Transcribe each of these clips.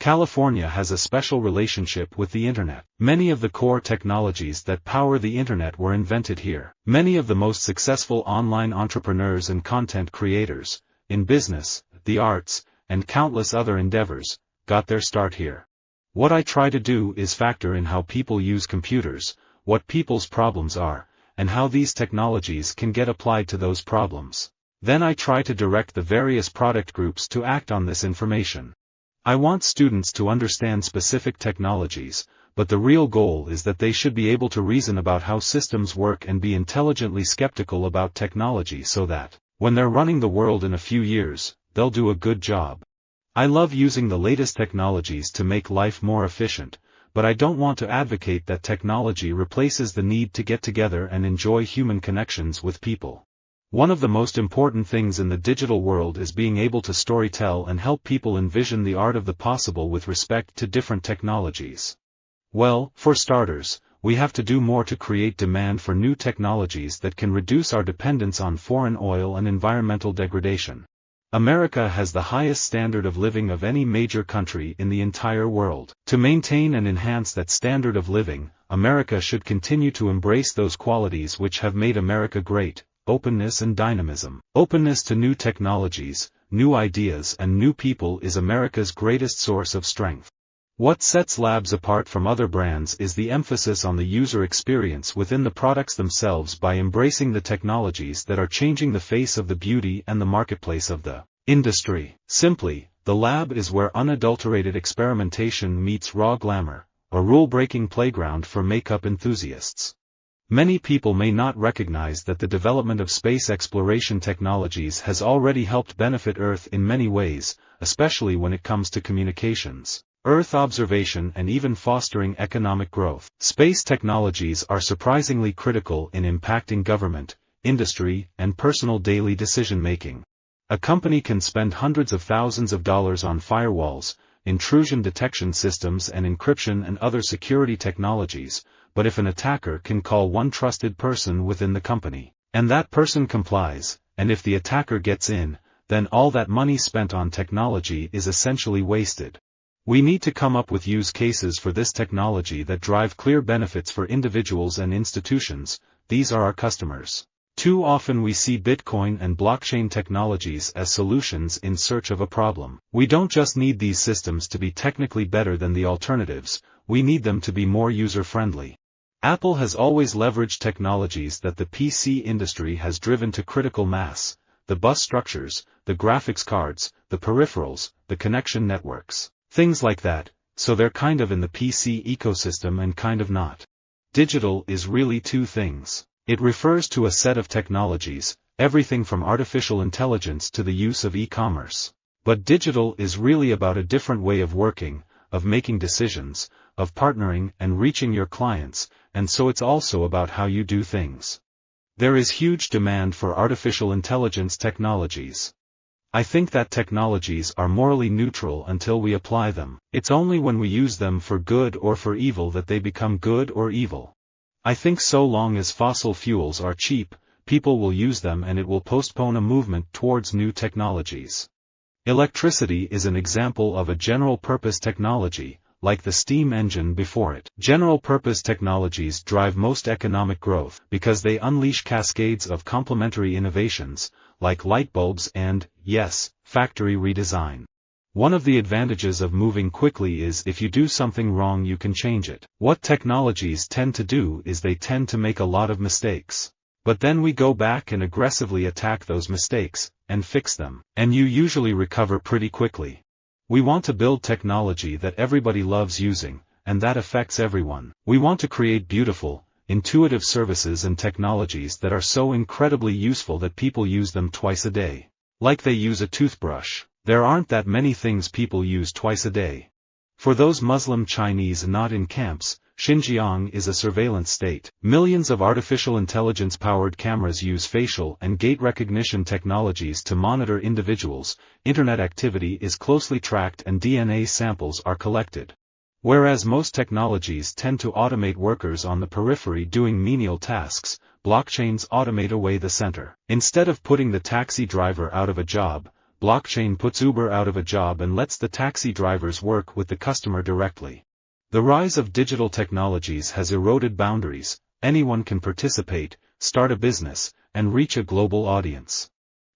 California has a special relationship with the Internet. Many of the core technologies that power the Internet were invented here. Many of the most successful online entrepreneurs and content creators, in business, the arts, and countless other endeavors, got their start here. What I try to do is factor in how people use computers, what people's problems are, and how these technologies can get applied to those problems. Then I try to direct the various product groups to act on this information. I want students to understand specific technologies, but the real goal is that they should be able to reason about how systems work and be intelligently skeptical about technology so that, when they're running the world in a few years, they'll do a good job. I love using the latest technologies to make life more efficient, but I don't want to advocate that technology replaces the need to get together and enjoy human connections with people. One of the most important things in the digital world is being able to storytell and help people envision the art of the possible with respect to different technologies. Well, for starters, we have to do more to create demand for new technologies that can reduce our dependence on foreign oil and environmental degradation. America has the highest standard of living of any major country in the entire world. To maintain and enhance that standard of living, America should continue to embrace those qualities which have made America great: openness and dynamism. Openness to new technologies, new ideas and new people is America's greatest source of strength. What sets labs apart from other brands is the emphasis on the user experience within the products themselves by embracing the technologies that are changing the face of the beauty and the marketplace of the industry. Simply, the lab is where unadulterated experimentation meets raw glamour, a rule-breaking playground for makeup enthusiasts. Many people may not recognize that the development of space exploration technologies has already helped benefit Earth in many ways, especially when it comes to communications, Earth observation and even fostering economic growth. Space technologies are surprisingly critical in impacting government, industry, and personal daily decision-making. A company can spend hundreds of thousands of dollars on firewalls, intrusion detection systems and encryption and other security technologies, but if an attacker can call one trusted person within the company, and that person complies, and if the attacker gets in, then all that money spent on technology is essentially wasted. We need to come up with use cases for this technology that drive clear benefits for individuals and institutions. These are our customers. Too often we see Bitcoin and blockchain technologies as solutions in search of a problem. We don't just need these systems to be technically better than the alternatives, we need them to be more user-friendly. Apple has always leveraged technologies that the PC industry has driven to critical mass: the bus structures, the graphics cards, the peripherals, the connection networks, things like that, so they're kind of in the PC ecosystem and kind of not. Digital is really two things. It refers to a set of technologies, everything from artificial intelligence to the use of e-commerce. But digital is really about a different way of working, of making decisions, of partnering and reaching your clients, and so it's also about how you do things. There is huge demand for artificial intelligence technologies. I think that technologies are morally neutral until we apply them. It's only when we use them for good or for evil that they become good or evil. I think so long as fossil fuels are cheap, people will use them and it will postpone a movement towards new technologies. Electricity is an example of a general-purpose technology, like the steam engine before it. General-purpose technologies drive most economic growth because they unleash cascades of complementary innovations, like light bulbs and, yes, factory redesign. One of the advantages of moving quickly is if you do something wrong you can change it. What technologies tend to do is they tend to make a lot of mistakes. But then we go back and aggressively attack those mistakes, and fix them. And you usually recover pretty quickly. We want to build technology that everybody loves using, and that affects everyone. We want to create beautiful, intuitive services and technologies that are so incredibly useful that people use them twice a day. Like they use a toothbrush. There aren't that many things people use twice a day. For those Muslim Chinese not in camps, Xinjiang is a surveillance state. Millions of artificial intelligence-powered cameras use facial and gait recognition technologies to monitor individuals, internet activity is closely tracked and DNA samples are collected. Whereas most technologies tend to automate workers on the periphery doing menial tasks, blockchains automate away the center. Instead of putting the taxi driver out of a job, blockchain puts Uber out of a job and lets the taxi drivers work with the customer directly. The rise of digital technologies has eroded boundaries. Anyone can participate, start a business, and reach a global audience.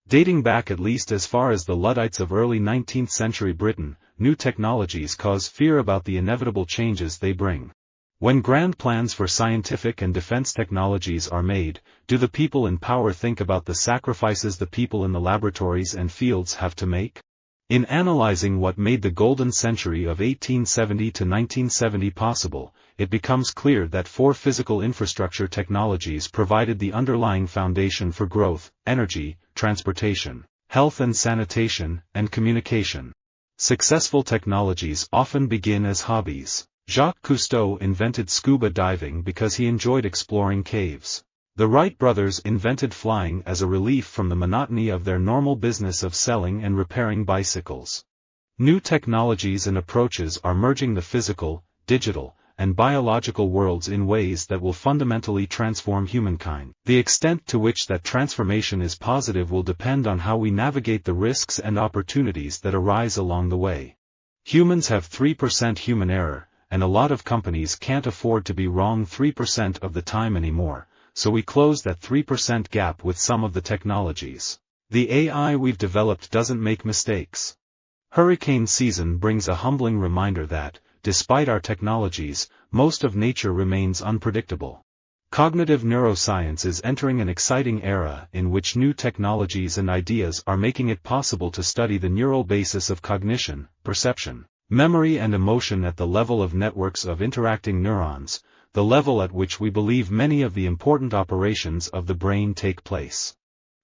Dating back at least as far as the Luddites of early 19th century Britain, new technologies cause fear about the inevitable changes they bring. When grand plans for scientific and defense technologies are made, do the people in power think about the sacrifices the people in the laboratories and fields have to make? In analyzing what made the golden century of 1870 to 1970 possible, it becomes clear that 4 physical infrastructure technologies provided the underlying foundation for growth: energy, transportation, health and sanitation, and communication. Successful technologies often begin as hobbies. Jacques Cousteau invented scuba diving because he enjoyed exploring caves. The Wright brothers invented flying as a relief from the monotony of their normal business of selling and repairing bicycles. New technologies and approaches are merging the physical, digital, and biological worlds in ways that will fundamentally transform humankind. The extent to which that transformation is positive will depend on how we navigate the risks and opportunities that arise along the way. Humans have 3% human error, and a lot of companies can't afford to be wrong 3% of the time anymore. So we close that 3% gap with some of the technologies. The AI we've developed doesn't make mistakes. Hurricane season brings a humbling reminder that, despite our technologies, most of nature remains unpredictable. Cognitive neuroscience is entering an exciting era in which new technologies and ideas are making it possible to study the neural basis of cognition, perception, memory and emotion at the level of networks of interacting neurons, the level at which we believe many of the important operations of the brain take place.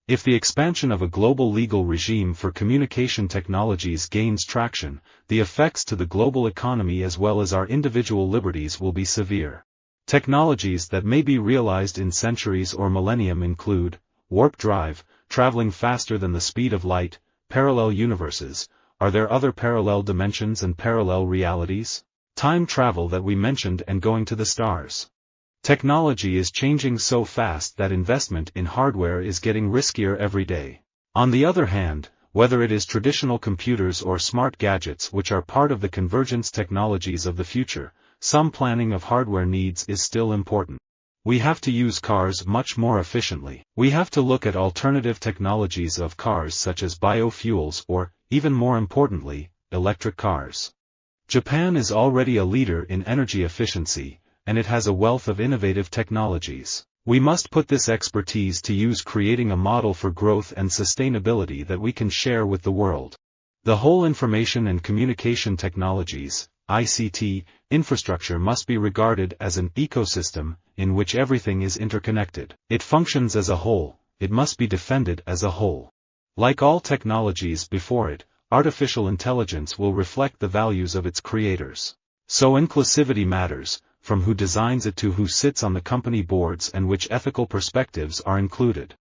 If the expansion of a global legal regime for communication technologies gains traction, the effects to the global economy as well as our individual liberties will be severe. Technologies that may be realized in centuries or millennium include warp drive, traveling faster than the speed of light, parallel universes. Are there other parallel dimensions and parallel realities? Time travel that we mentioned and going to the stars. Technology is changing so fast that investment in hardware is getting riskier every day. On the other hand, whether it is traditional computers or smart gadgets which are part of the convergence technologies of the future, some planning of hardware needs is still important. We have to use cars much more efficiently. We have to look at alternative technologies of cars such as biofuels or, even more importantly, electric cars. Japan is already a leader in energy efficiency, and it has a wealth of innovative technologies. We must put this expertise to use creating a model for growth and sustainability that we can share with the world. The whole information and communication technologies, ICT, infrastructure must be regarded as an ecosystem, in which everything is interconnected. It functions as a whole, it must be defended as a whole. Like all technologies before it, artificial intelligence will reflect the values of its creators. So inclusivity matters, from who designs it to who sits on the company boards and which ethical perspectives are included.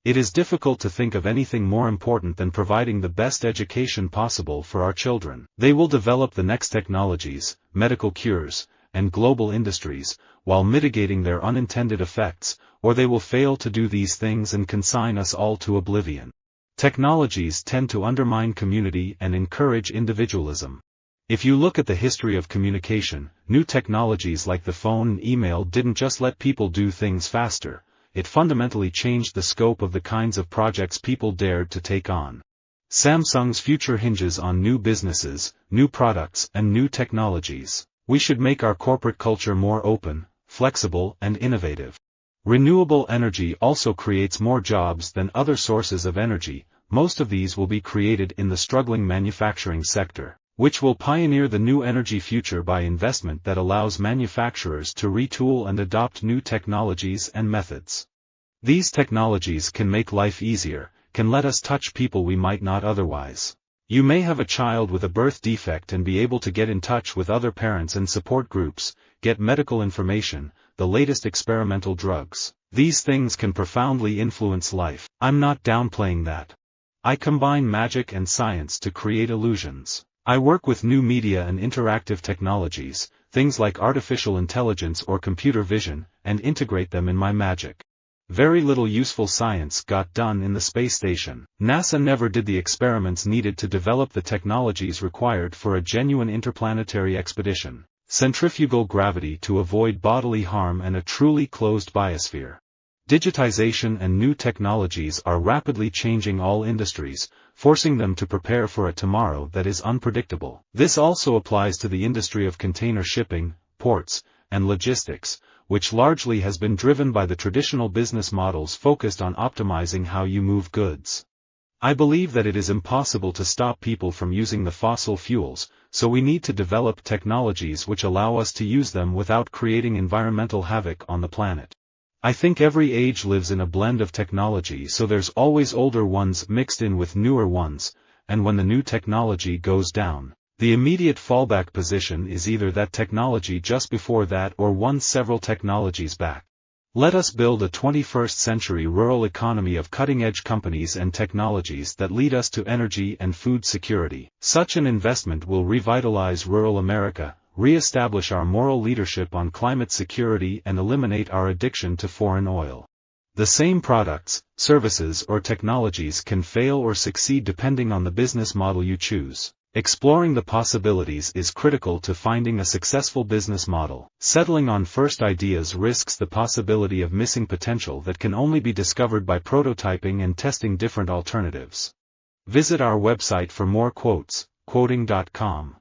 It is difficult to think of anything more important than providing the best education possible for our children. They will develop the next technologies, medical cures, and global industries, while mitigating their unintended effects, or they will fail to do these things and consign us all to oblivion. Technologies tend to undermine community and encourage individualism. If you look at the history of communication, new technologies like the phone and email didn't just let people do things faster, it fundamentally changed the scope of the kinds of projects people dared to take on. Samsung's future hinges on new businesses, new products, and new technologies. We should make our corporate culture more open, flexible, and innovative. Renewable energy also creates more jobs than other sources of energy. Most of these will be created in the struggling manufacturing sector, which will pioneer the new energy future by investment that allows manufacturers to retool and adopt new technologies and methods. These technologies can make life easier, can let us touch people we might not otherwise. You may have a child with a birth defect and be able to get in touch with other parents and support groups, get medical information, the latest experimental drugs. These things can profoundly influence life. I'm not downplaying that. I combine magic and science to create illusions. I work with new media and interactive technologies, things like artificial intelligence or computer vision, and integrate them in my magic. Very little useful science got done in the space station. NASA never did the experiments needed to develop the technologies required for a genuine interplanetary expedition. Centrifugal gravity to avoid bodily harm and a truly closed biosphere. Digitization and new technologies are rapidly changing all industries, forcing them to prepare for a tomorrow that is unpredictable. This also applies to the industry of container shipping, ports, and logistics, which largely has been driven by the traditional business models focused on optimizing how you move goods. I believe that it is impossible to stop people from using the fossil fuels, so we need to develop technologies which allow us to use them without creating environmental havoc on the planet. I think every age lives in a blend of technology, so there's always older ones mixed in with newer ones, and when the new technology goes down, the immediate fallback position is either that technology just before that or one several technologies back. Let us build a 21st century rural economy of cutting-edge companies and technologies that lead us to energy and food security. Such an investment will revitalize rural America, re-establish our moral leadership on climate security and eliminate our addiction to foreign oil. The same products, services or technologies can fail or succeed depending on the business model you choose. Exploring the possibilities is critical to finding a successful business model. Settling on first ideas risks the possibility of missing potential that can only be discovered by prototyping and testing different alternatives. Visit our website for more quotes, quoting.com.